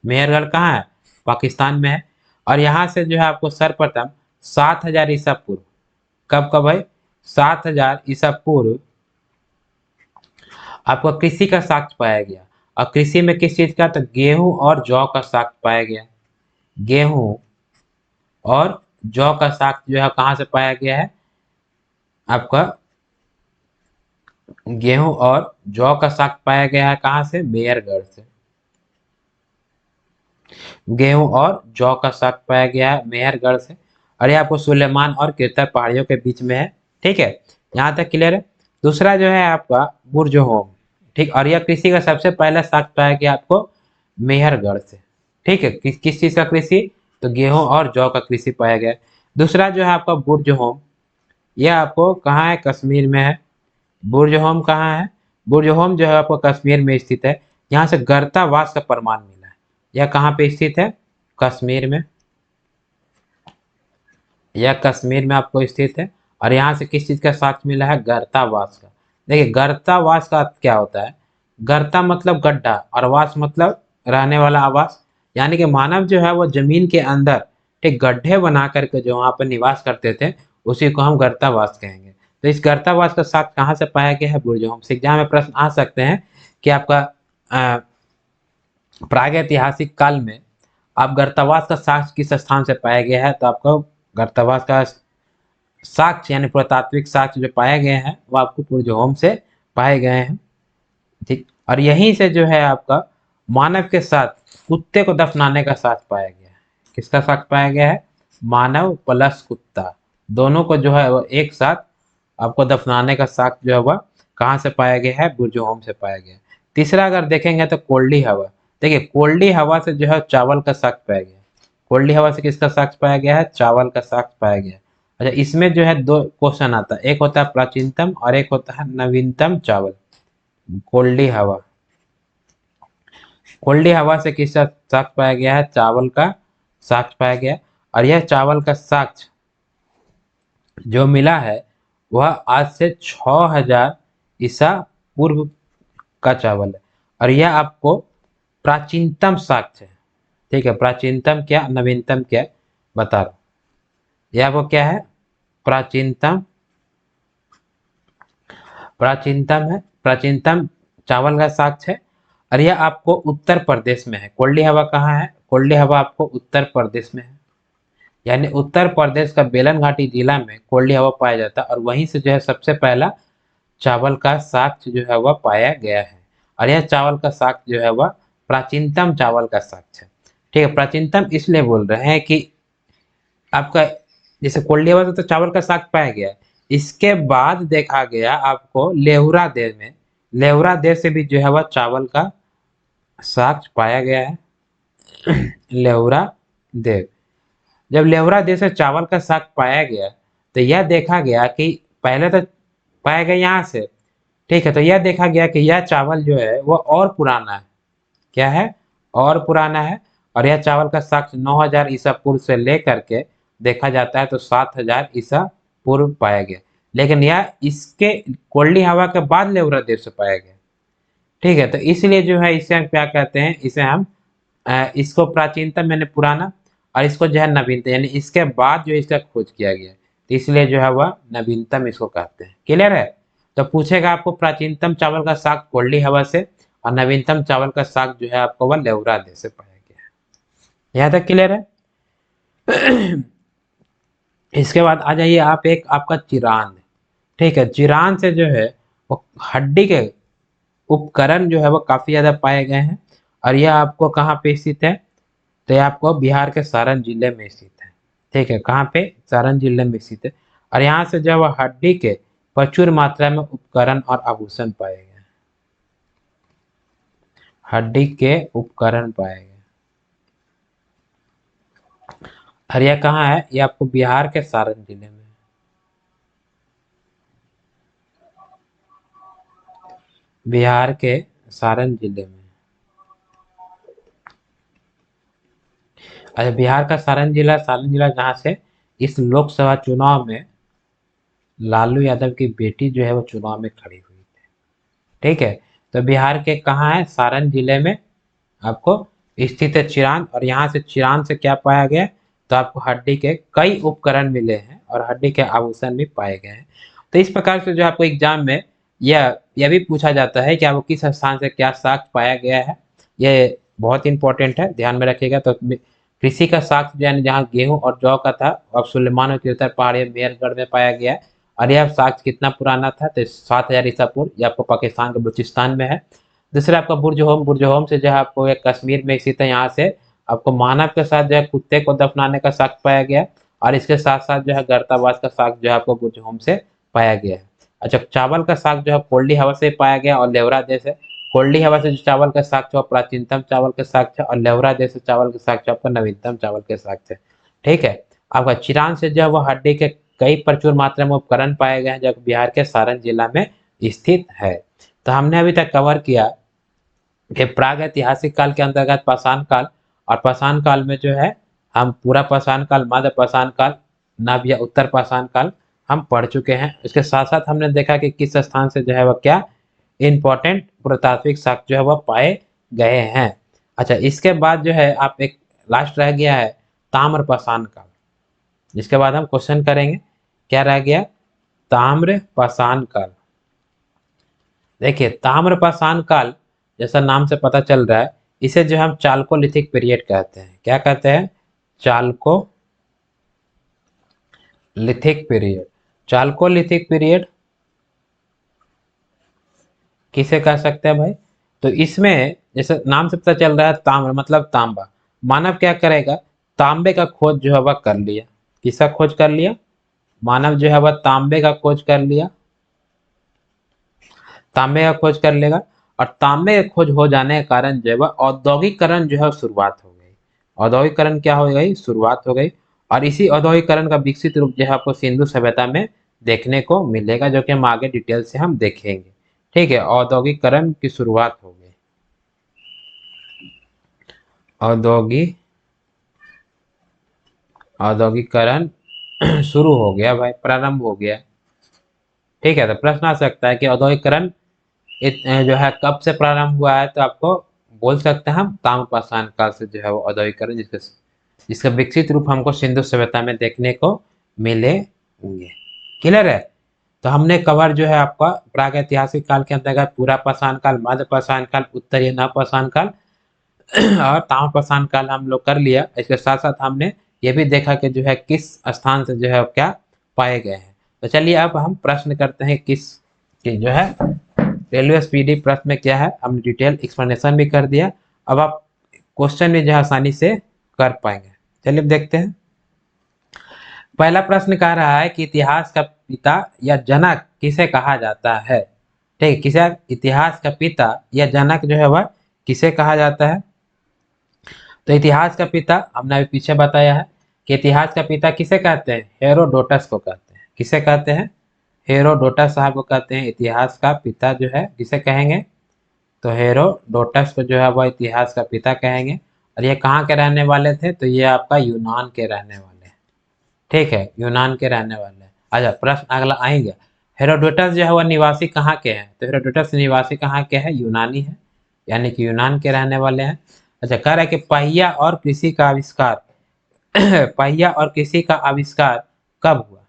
मेहरगढ़ कहाँ है? पाकिस्तान में है। और यहाँ से जो है आपको सर्वप्रथम 7000 ईसा पूर्व, कब कब भाई? 7000 ईसा पूर्व आपको कृषि का साक्ष्य पाया गया। और कृषि में किस चीज का? तो गेहूं और जौ का साक्ष्य पाया गया। गेहूं और जौ का साक्ष्य जो है कहाँ से पाया गया है? आपका गेहूं और जौ का साक्ष्य पाया गया है कहाँ से? मेहरगढ़ से। गेहूं और जौ का साक्ष्य पाया गया है मेहरगढ़ से। और ये आपको सुलेमान और किरतक पहाड़ियों के बीच में है। ठीक है, यहाँ तक क्लियर है। दूसरा जो है आपका बुरजहोम। ठीक, और यह कृषि का सबसे पहला साक्ष्य पाया गया आपको मेहरगढ़ से। ठीक है, किस चीज का कृषि? तो गेहूं और जौ का कृषि पाया गया। दूसरा जो है आपका बुरजहोम, यह आपको कहाँ है? कश्मीर में है। बुरजहोम कहाँ है? बुरजहोम जो है आपको कश्मीर में स्थित है। यहाँ से गर्तावास का प्रमाण मिला है। यह कहाँ पे स्थित है? कश्मीर में। यह कश्मीर में आपको स्थित है। और यहाँ से किस चीज का साक्ष्य मिला है? गर्तावास का। देखिए गर्तावास का अर्थ क्या होता है? गर्ता मतलब गड्ढा और वास मतलब रहने वाला आवास। यानी कि मानव जो है वो जमीन के अंदर एक गड्ढे बना करके जो वहां पर निवास करते थे, उसी को हम गर्तावास कहेंगे। तो इस गर्तावास का साक्ष्य कहाँ से पाया गया है? बुरजहोम से। एग्जाम में प्रश्न आ सकते हैं कि आपका प्रागैतिहासिक काल में आप गर्तावास का साक्ष्य किस स्थान से पाया गया है? तो आपको गर्तावास का साक्ष्य यानी पुरातात्विक साक्ष्य जो पाए गए हैं वो आपको बुरजहोम से पाए गए हैं। ठीक, और यहीं से जो है आपका मानव के साथ कुत्ते को दफनाने का साक्ष्य पाया गया है। किसका साक्ष्य पाया गया है? मानव प्लस कुत्ता, दोनों को जो है वो एक साथ आपको दफनाने का साक्ष्य जो है वह कहाँ से पाया गया है? बुरजहोम से पाया गया है। तीसरा अगर देखेंगे तो कोल्डी हवा। देखिए कोल्डी हवा से जो है चावल का साक्ष्य पाया गया है। कोल्डी हवा से किसका साक्ष्य पाया गया है? चावल का साक्ष्य पाया गया है। अच्छा, इसमें जो है दो क्वेश्चन आता है, एक होता है प्राचीनतम और एक होता है नवीनतम चावल। कोल्डी हवा, कोल्डी हवा से किसका साक्ष्य पाया गया है? चावल का साक्ष्य पाया गया। और यह चावल का साक्ष्य जो मिला है वह आज से 6000 ईसा पूर्व का चावल है। और यह आपको प्राचीनतम साक्ष्य है। ठीक है, प्राचीनतम क्या नवीनतम क्या बता रहा हूं। यह आपको क्या है? प्राचीनतम, प्राचीनतम है, प्राचीनतम चावल का साक्ष्य है। और यह आपको उत्तर प्रदेश में है। कोल्डी हवा कहाँ है? कोल्डी हवा आपको उत्तर प्रदेश में है। यानी उत्तर प्रदेश का बेलन घाटी जिला में कोल्डी हवा पाया जाता है। और वहीं से जो है सबसे पहला चावल का साक्ष्य जो है वह पाया गया है। और यह चावल का साक्ष्य जो है वह प्राचीनतम चावल का साक्ष्य है। ठीक है, प्राचीनतम इसलिए बोल रहे हैं कि आपका जैसे कोल्डी हवा से तो चावल का साक्ष्य पाया गया है। इसके बाद देखा गया आपको लेहुरा देव में, लेहुरा देव से भी जो है वह चावल का साक्ष्य पाया गया है। लेहुरा देव, जब लेहुरा देव से चावल का साक्ष्य पाया गया तो यह देखा गया कि पहले तो पाया गया यहाँ से। ठीक है, तो यह देखा गया कि यह चावल जो है वह और पुराना है। क्या है? और पुराना है। और यह चावल का साक्ष्य 9000 ईसा पूर्व से लेकर के देखा जाता है तो 7000 ईसा पूर्व पाया गया। लेकिन यह इसके कोल्डी हवा के बाद लेवरा देव से पाया गया। ठीक है, तो इसलिए जो है इसे हम क्या कहते हैं? इसे हम इसको प्राचीनतम यानी पुराना, और इसको जो है नवीनतम यानी इसके बाद जो इसका खोज किया गया, तो इसलिए जो है वह नवीनतम इसको कहते हैं। क्लियर है? तो पूछेगा आपको प्राचीनतम चावल का साग कोल्डी हवा से और नवीनतम चावल का साग जो है आपको वह लेवरा दे से पाया गया है। यहाँ तक क्लियर है? इसके बाद आ जाइए आप, एक आपका चिरान। ठीक है, चिरान से जो है वो हड्डी के उपकरण जो है वो काफी ज्यादा पाए गए हैं। और यह आपको कहाँ पे स्थित है? तो ये आपको बिहार के सारण जिले में स्थित है। ठीक है, कहाँ पे? सारण जिले में स्थित है। और यहाँ से जो है हड्डी के प्रचुर मात्रा में उपकरण और आभूषण पाए गए। हड्डी के उपकरण पाए गए। और यह कहाँ है? ये आपको बिहार के सारण जिले में। बिहार के सारण जिले में। अच्छा, बिहार का सारण जिला जहाँ से इस लोकसभा चुनाव में लालू यादव की बेटी जो है वो चुनाव में खड़ी हुई थी। ठीक है, तो बिहार के कहाँ है, सारण जिले में आपको स्थित है चिरांद। और यहाँ से चिरांद से क्या पाया गया, तो आपको हड्डी के कई उपकरण मिले हैं और हड्डी के आभूषण भी पाए गए हैं। तो इस प्रकार से जो आपको एग्जाम में यह भी पूछा जाता है कि आपको किस स्थान से क्या साक्ष्य पाया गया है। ये बहुत इंपॉर्टेंट है, ध्यान में रखिएगा। तो कृषि का साक्ष्य यानी जहाँ गेहूं और जौ का था, अब सुलेमान और तिरतर पहाड़ी मेहरगढ़ में पाया गया है। और यह साक्ष्य कितना पुराना था, तो 7000 ईसा पूर्व, ये आपको पाकिस्तान के बलूचिस्तान में है। दूसरा आपका बुर्ज होम से जो है आपको एक कश्मीर में स्थित है, यहाँ से आपको मानव के साथ जो है कुत्ते को दफनाने का साक्ष्य पाया गया। और इसके साथ साथ जो है गर्तावास का साक्ष्य जो है आपको बुर्ज होम से पाया गया है। अच्छा, चावल का साक्ष्य जो है कोल्डी हवा से पाया गया और लेवरा देश है। कोल्डी हवा से जो चावल का साक्ष्य है प्राचीनतम चावल के साक्ष्य है, और लेवरा देश से चावल के साक्ष्य आपका नवीनतम चावल के साक्ष्य है। ठीक है, आपका चिरान से जो है वो हड्डी के कई प्रचुर मात्रा में उपकरण पाए गए हैं, जो बिहार के सारण जिला में स्थित है। तो हमने अभी तक कवर किया कि प्राग ऐतिहासिक काल के अंतर्गत पाषाण काल, और पाषाण काल में जो है हम पूरा पाषाण काल, मध्य पाषाण काल, नव या उत्तर पाषाण काल हम पढ़ चुके हैं। इसके साथ साथ हमने देखा कि किस स्थान से जो है वह क्या इंपॉर्टेंट पुरातात्विक साक्ष्य जो है वह पाए गए हैं। अच्छा, इसके बाद जो है आप एक लास्ट रह गया है ताम्र पाषाण काल, जिसके बाद हम क्वेश्चन करेंगे। क्या रह गया, ताम्र पाषाण काल। देखिए, ताम्र पाषाण काल जैसा नाम से पता चल रहा है, इसे जो हम चाल्कोलिथिक पीरियड कहते हैं। क्या कहते हैं, चाल्कोलिथिक पीरियड। चाल्कोलिथिक पीरियड किसे कह सकते हैं भाई, तो इसमें जैसे नाम से पता चल रहा है ताम्र मतलब तांबा। मानव क्या करेगा, तांबे का खोज जो है वह कर लिया। किसका खोज कर लिया, मानव जो है वह तांबे का खोज कर लिया, तांबे का खोज कर लेगा। और तांबे का खोज हो जाने के कारण जो है वह औद्योगिकरण जो है शुरुआत हो गई। औद्योगिकरण क्या हो गई, शुरुआत हो गई। और इसी औद्योगिकरण का विकसित रूप जो है आपको सिंधु सभ्यता में देखने को मिलेगा, जो कि हम आगे डिटेल से हम देखेंगे। ठीक है, औद्योगिकरण की शुरुआत हो गई, औद्योगिक औद्योगिकरण शुरू हो गया भाई, प्रारंभ हो गया। ठीक है, तो प्रश्न आ सकता है कि औद्योगिकरण जो है कब से प्रारंभ हुआ है, तो आपको बोल सकते हैं हम ताम्रपाषाण काल से जो है वो औद्योगिकरण, जिसका विकसित रूप हमको सिंधु सभ्यता में देखने को मिले होंगे। क्लियर है, तो हमने कवर जो है आपका प्राग ऐतिहासिक काल के अंतर्गत पूरा पाषाण काल, मध्य पाषाण काल, उत्तरीय नवपाषाण काल और ताम्रपाषाण काल हम लोग कर लिया। इसके साथ साथ हमने ये भी देखा कि जो है किस स्थान से जो है क्या पाए गए हैं। तो चलिए अब हम प्रश्न करते हैं किस की जो है रेलवे स्पीडी प्रश्न में क्या है, हमने डिटेल एक्सप्लेनेशन भी कर दिया। अब आप क्वेश्चन भी जो है आसानी से कर पाएंगे। चलिए अब देखते हैं। पहला प्रश्न कह रहा है कि इतिहास का पिता या जनक किसे कहा जाता है। ठीक है, किसे, इतिहास का पिता या जनक जो है वह किसे कहा जाता है। तो इतिहास का पिता हमने अभी पीछे बताया है कि इतिहास का पिता किसे कहते हैं, हेरोडोटस को कहते हैं। किसे कहते हैं, हेरोडोटस साहब को कहते हैं इतिहास का पिता जो है, किसे कहेंगे, तो हेरोडोटस को जो है वह इतिहास का पिता कहेंगे। और ये कहाँ के रहने वाले थे, तो ये आपका यूनान के रहने वाले हैं। ठीक है, यूनान के रहने वाले हैं। अच्छा, प्रश्न अगला आएंगे, हेरोडोटस जो है वह निवासी कहाँ के हैं, तो हेरोडोटस निवासी कहाँ के हैं, यूनानी है, यानी कि यूनान के रहने वाले हैं। अच्छा, कह रहा है कि पहिया और कृषि का आविष्कार पहिया और कृषि का आविष्कार कब हुआ।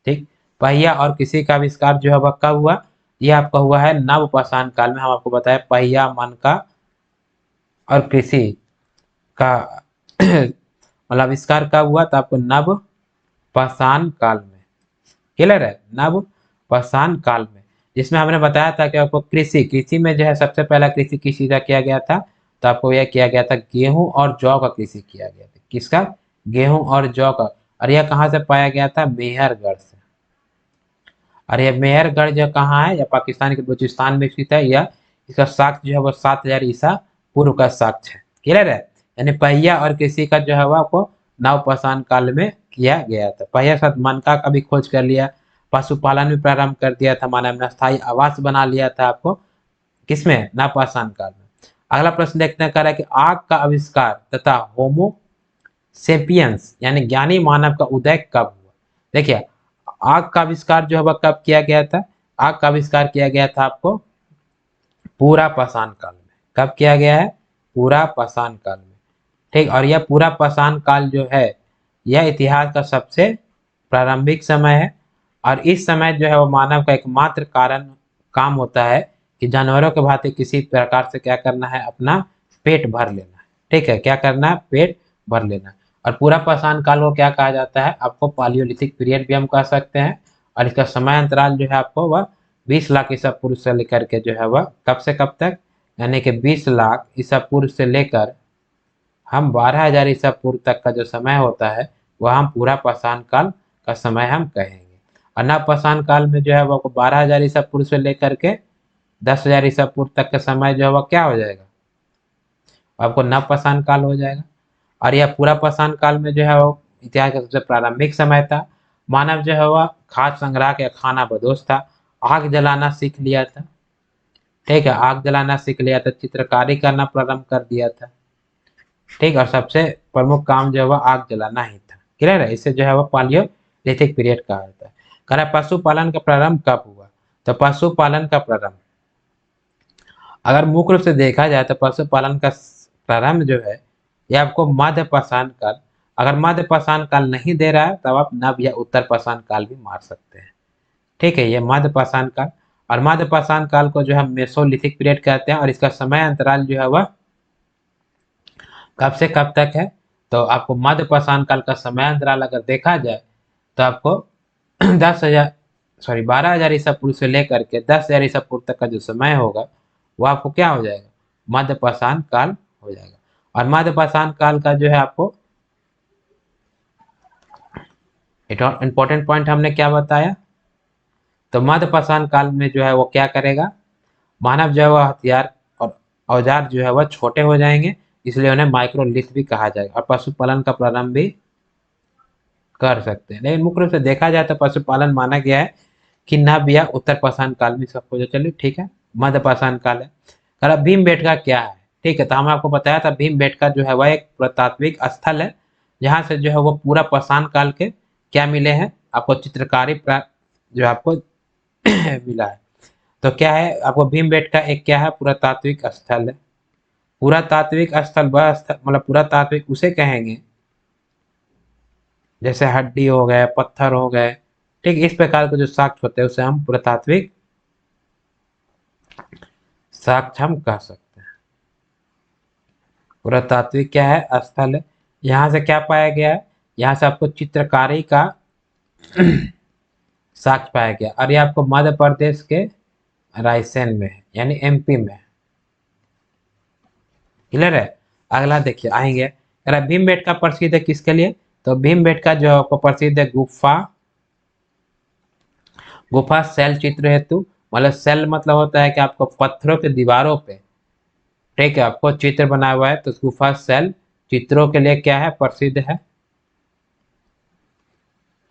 ठीक, पहिया और कृषि का आविष्कार जो है वह कब हुआ, यह आपका हुआ है नवपाषाण काल में। हम आपको बताया पहिया, मन का और कृषि का मतलब आविष्कार कब हुआ, तो आपको नव पाषाण काल में। क्लियर है, नव पाषाण काल में, जिसमें हमने बताया था कि आपको कृषि कृषि में जो है सबसे पहला कृषि किस चीज का किया गया था, तो आपको यह किया गया था गेहूं और जौ का कृषि किया गया था। किसका, गेहूं और जौ का। और यह कहाँ से पाया गया था, मेहरगढ़ से। और यह मेहरगढ़ जो कहाँ है, यह पाकिस्तान के बलूचिस्तान में स्थित है। यह इसका साक्ष्य जो है वो 7000 ईसा पूर्व का साक्ष्य है। क्लियर है, यानी पहिया और कृषि का जो है वो आपको नवपाषाण काल में किया गया था। पहिया साथ मनका का भी खोज कर लिया, पशुपालन भी प्रारंभ कर दिया था, मानव ने स्थायी आवास बना लिया था आपको किसमें? नवपाषाण काल में। अगला प्रश्न देखते हैं, कह रहा है कि आग का आविष्कार तथा होमो सेपियंस यानी ज्ञानी मानव का उदय कब हुआ? देखिए, आग का आविष्कार जो है वह कब किया गया था? आग का आविष्कार किया गया था आपको पूरा पाषाण काल में। कब किया गया है? पूरा पाषाण काल में। ठीक, और यह पूरा पाषाण काल जो है यह इतिहास का सबसे प्रारंभिक समय है, और इस समय जो है वो मानव का एकमात्र कारण काम होता है कि जानवरों के भांति किसी प्रकार से क्या करना है? अपना पेट भर लेना है। ठीक है, क्या करना है? पेट भर लेना। और पूरा पाषाण काल को क्या कहा जाता है? आपको पालियोलिथिक पीरियड भी हम कह सकते हैं, और इसका समय अंतराल जो है आपको वह 20 लाख ईसा पूर्व से लेकर के जो है वह कब से कब तक, यानी कि 20 लाख ईसा पूर्व से लेकर हम 12,000 ईसा पूर्व तक का जो समय होता है वह हम पूरा पाषाण काल का समय हम कहेंगे। और नवपाषाण काल में जो है वो 12,000 ईसा पूर्व से लेकर के 10,000 ईसा पूर्व तक का समय जो है वह क्या हो जाएगा? आपको नवपाषाण काल हो जाएगा। और यह पूरा पाषाण काल में जो है वो इतिहास का सबसे प्रारंभिक समय था। मानव जो है वह खाद्य संग्रह या खाना बदोश था, आग जलाना सीख लिया था। ठीक है, आग जलाना सीख लिया था, चित्रकारी करना प्रारंभ कर दिया था। ठीक, और सबसे प्रमुख काम जो है वह आग जलाना ही था। क्लियर है? इससे जो है वह पालियोलिथिक पीरियड कहा जाता है। कह रहा है पशुपालन का प्रारंभ कब हुआ? तो पशुपालन का प्रारंभ अगर मुख्य रूप से देखा जाए तो पशुपालन का प्रारंभ जो है ये आपको मध्य पाषाण काल, अगर मध्य पाषाण काल नहीं दे रहा है तब आप नव या उत्तर पाषाण काल भी मार सकते हैं। ठीक है, ये मध्य पाषाण काल, और मध्य पाषाण काल को जो हम मेसोलिथिक पीरियड कहते हैं, और इसका समय अंतराल जो है वह कब से कब तक है? तो आपको मध्य पाषाण काल का समय अंतराल अगर देखा जाए तो आपको 12,000 ईसा पूर्व से लेकर के 10,000 ईसा पूर्व तक का जो समय होगा वो आपको क्या हो जाएगा? मध्य पाषाण काल हो जाएगा। और मध्य पाषाण काल का जो है आपको इंपॉर्टेंट पॉइंट हमने क्या बताया? तो मध्य पाषाण काल में जो है वो क्या करेगा? मानव जो है वह हथियार और औजार जो है वह छोटे हो जाएंगे, इसलिए उन्हें माइक्रोलिथ भी कहा जाएगा, और पशुपालन का प्रारंभ भी कर सकते हैं। लेकिन मुख्य रूप से देखा जाए तो पशुपालन माना गया है कि नव या उत्तर पाषाण काल में सबको जो, चलिए ठीक है, मध्य पाषाण काल है। अगर भीमबेटका क्या है? ठीक है, तो हमने आपको बताया था भीमबेटका जो है वह एक पुरातात्विक स्थल है जहाँ से जो है वो पूरा पाषाण काल के क्या मिले हैं आपको? चित्रकारी जो आपको मिला है। तो क्या है आपको? भीमबेटका एक क्या है? पुरातात्विक स्थल है। पुरातात्विक स्थल वह स्थल, मतलब पुरातात्विक उसे कहेंगे जैसे हड्डी हो गए, पत्थर हो गए, ठीक, इस प्रकार के जो साक्ष्य होते हैं उसे हम पुरातात्विक साक्ष्य हम कह सकते हैं। पुरातात्विक क्या है? स्थल है। यहाँ से क्या पाया गया है? यहाँ से आपको चित्रकारी का साक्ष्य पाया गया, और ये आपको मध्य प्रदेश के रायसेन में है, यानी एमपी में है। क्लियर है? अगला देखिए आएंगे, अरे भीमबेटका प्रसिद्ध है किसके लिए? तो भीमबेटका जो आपको प्रसिद्ध है गुफा गुफा शैल चित्र हेतु, मतलब शैल मतलब होता है कि आपको पत्थरों के दीवारों पे, ठीक है, आपको चित्र बना हुआ है, तो गुफा शैल चित्रों के लिए क्या है? प्रसिद्ध है।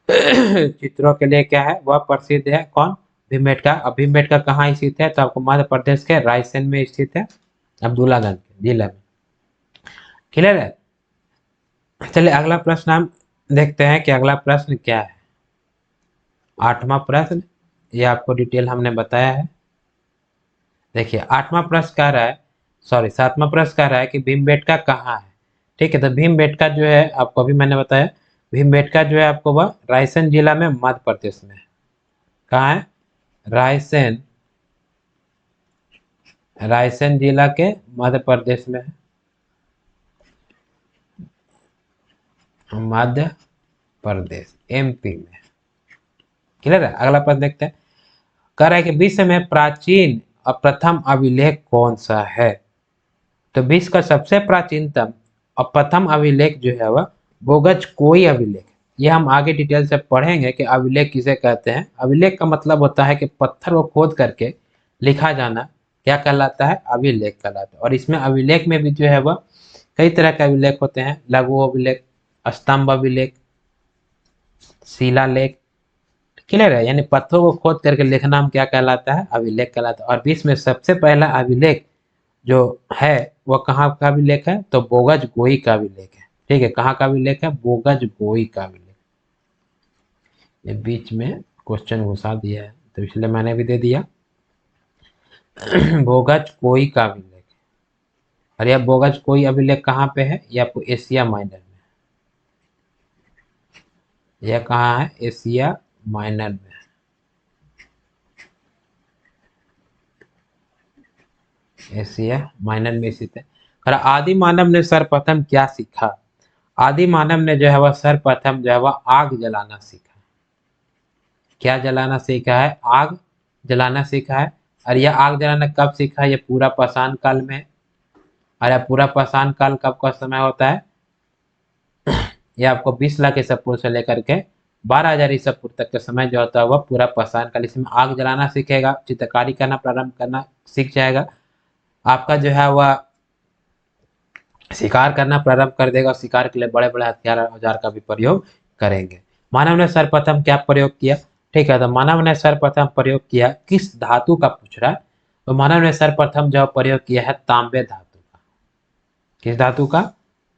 चित्रों के लिए क्या है? वह प्रसिद्ध है। कौन? भीमबेटका। अब भीमबेटका कहाँ स्थित है? तो आपको मध्य प्रदेश के रायसेन में स्थित है, अब्दुल्लागंज जिला में। क्लियर है? चलिए अगला प्रश्न हम देखते हैं कि अगला प्रश्न क्या है। 8वां प्रश्न, ये आपको डिटेल हमने बताया है। देखिए 8वां प्रश्न कह रहा है, सॉरी 7वां प्रश्न कह रहा है कि भीमबेटका कहाँ है? ठीक है, तो भीमबेटका जो है आपको अभी मैंने बताया, भीमबेटका जो है आपको वह रायसेन जिला में मध्य प्रदेश में है। कहाँ है? रायसेन, रायसेन जिला के मध्य प्रदेश में है, मध्य प्रदेश एमपी में। क्लियर है? अगला प्रश्न देखते हैं, कह रहा है कि विश्व में प्राचीन और प्रथम अभिलेख कौन सा है? तो विश्व का सबसे प्राचीनतम और प्रथम अभिलेख जो है वह बोगज कोई अभिलेख। ये हम आगे डिटेल से पढ़ेंगे कि अभिलेख किसे कहते हैं। अभिलेख का मतलब होता है कि पत्थर को खोद करके लिखा जाना क्या कहलाता है? अभिलेख कहलाता है। और इसमें अभिलेख में भी जो है वह कई तरह के अभिलेख होते हैं, लघु अभिलेख, स्तंभ अभिलेख, शिलालेख, क्लियर है? यानी पत्थरों को खोद करके लिखना हम क्या कहलाता है? अभिलेख कहलाता है। और विश्व में सबसे पहला अभिलेख जो है वह कहाँ का अभिलेख है? तो बोगज गोई का अभिलेख है। ठीक है, कहाँ का अभिलेख है? बोगज गोई का अभिलेख। ये बीच में क्वेश्चन घुसा दिया है तो इसलिए मैंने भी दे दिया। बोगज कोई का अभिलेख। और यह बोगज कोई अभिलेख कहाँ पे है? ये आपको एशिया माइनर में। यह कहाँ है? एशिया माइनर में। एशिया माइनर में स्थित है। और आदि मानव ने सर्वप्रथम क्या सीखा? आदि मानव ने जो है वह सर्वप्रथम जो है वह आग जलाना सीखा। क्या जलाना सीखा है? आग जलाना सीखा है। और यह आग जलाना कब सीखा? ये पूरा पाषाण काल में। और यह पूरा पाषाण काल कब का समय होता है? ये आपको 20 लाख ईसा पूर्व से लेकर के 12,000 ईसा पूर्व तक का समय जो होता है वह पूरा पाषाण काल। इसमें आग जलाना सीखेगा, चित्रकारी करना प्रारंभ करना सीख जाएगा, आपका जो है वह शिकार करना प्रारंभ कर देगा। शिकार के लिए बड़े बड़े हथियार औजार का भी प्रयोग करेंगे। मानव ने सर्वप्रथम क्या प्रयोग किया? ठीक है, तो मानव ने सर्वप्रथम प्रयोग किया किस धातु का पूछ रहा है? तो मानव ने सर्वप्रथम जो प्रयोग किया है तांबे धातु का। किस धातु का?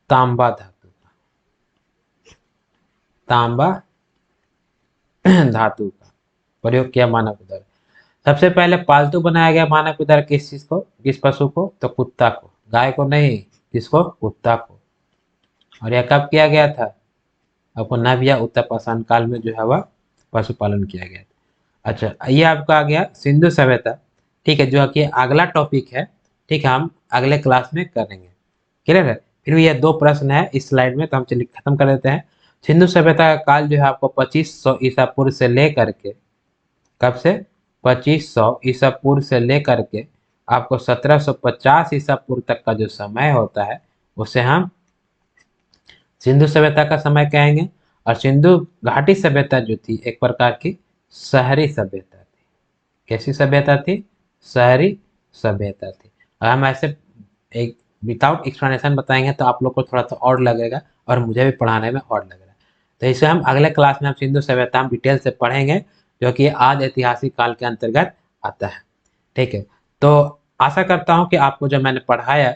तांबा धातु का। तांबा धातु का प्रयोग किया मानव के द्वारा। सबसे पहले पालतू बनाया गया मानव के द्वारा किस चीज को? किस पशु को? तो कुत्ता को। गाय को नहीं, किसको? कुत्ता को। और यह कब किया गया था? आपको नव या उत्तर पाषाण काल में जो है वह पशुपालन किया गया था। अच्छा, ये आपका आ गया सिंधु सभ्यता। ठीक है, जो कि अगला टॉपिक है। ठीक है, हम अगले क्लास में करेंगे। क्लियर है? फिर भी ये दो प्रश्न है इस स्लाइड में, तो हम चलिए खत्म कर देते हैं। सिंधु सभ्यता का काल जो है आपको 2500 ईसा पूर्व से लेकर के, कब से? 2500 ईसा पूर्व से लेकर के आपको 1750 ईसा पूर्व तक का जो समय होता है उसे हम सिंधु सभ्यता का समय कहेंगे। और सिंधु घाटी सभ्यता जो थी एक प्रकार की शहरी सभ्यता थी। कैसी सभ्यता थी? शहरी सभ्यता थी। और हम ऐसे एक विदाउट एक्सप्लेनेशन बताएंगे तो आप लोग को थोड़ा सा और लगेगा और मुझे भी पढ़ाने में और लग रहा है। तो इसे हम अगले क्लास में हम सिंधु सभ्यता हम डिटेल से पढ़ेंगे, जो कि आज ऐतिहासिक काल के अंतर्गत आता है। ठीक है, तो आशा करता हूँ कि आपको जो मैंने पढ़ाया,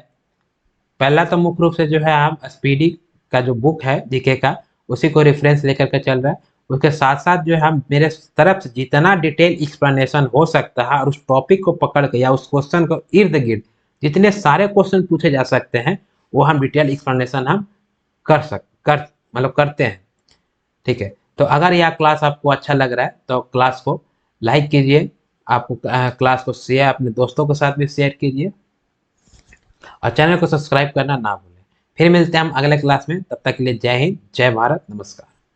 पहला तो मुख्य रूप से जो है हम स्पीडी का जो बुक है जीके का उसी को रेफरेंस लेकर के चल रहा है। उसके साथ साथ जो है हम मेरे तरफ से जितना डिटेल एक्सप्लेनेशन हो सकता है और उस टॉपिक को पकड़ के या उस क्वेश्चन को इर्द गिर्द जितने सारे क्वेश्चन पूछे जा सकते हैं वो हम डिटेल एक्सप्लेनेशन हम कर मतलब करते हैं। ठीक है, तो अगर यह क्लास आपको अच्छा लग रहा है तो क्लास को लाइक कीजिए, आपको क्लास को शेयर अपने दोस्तों के साथ भी शेयर कीजिए और चैनल को सब्सक्राइब करना ना भूलें। फिर मिलते हैं हम अगले क्लास में, तब तक के लिए जय हिंद, जय भारत, नमस्कार।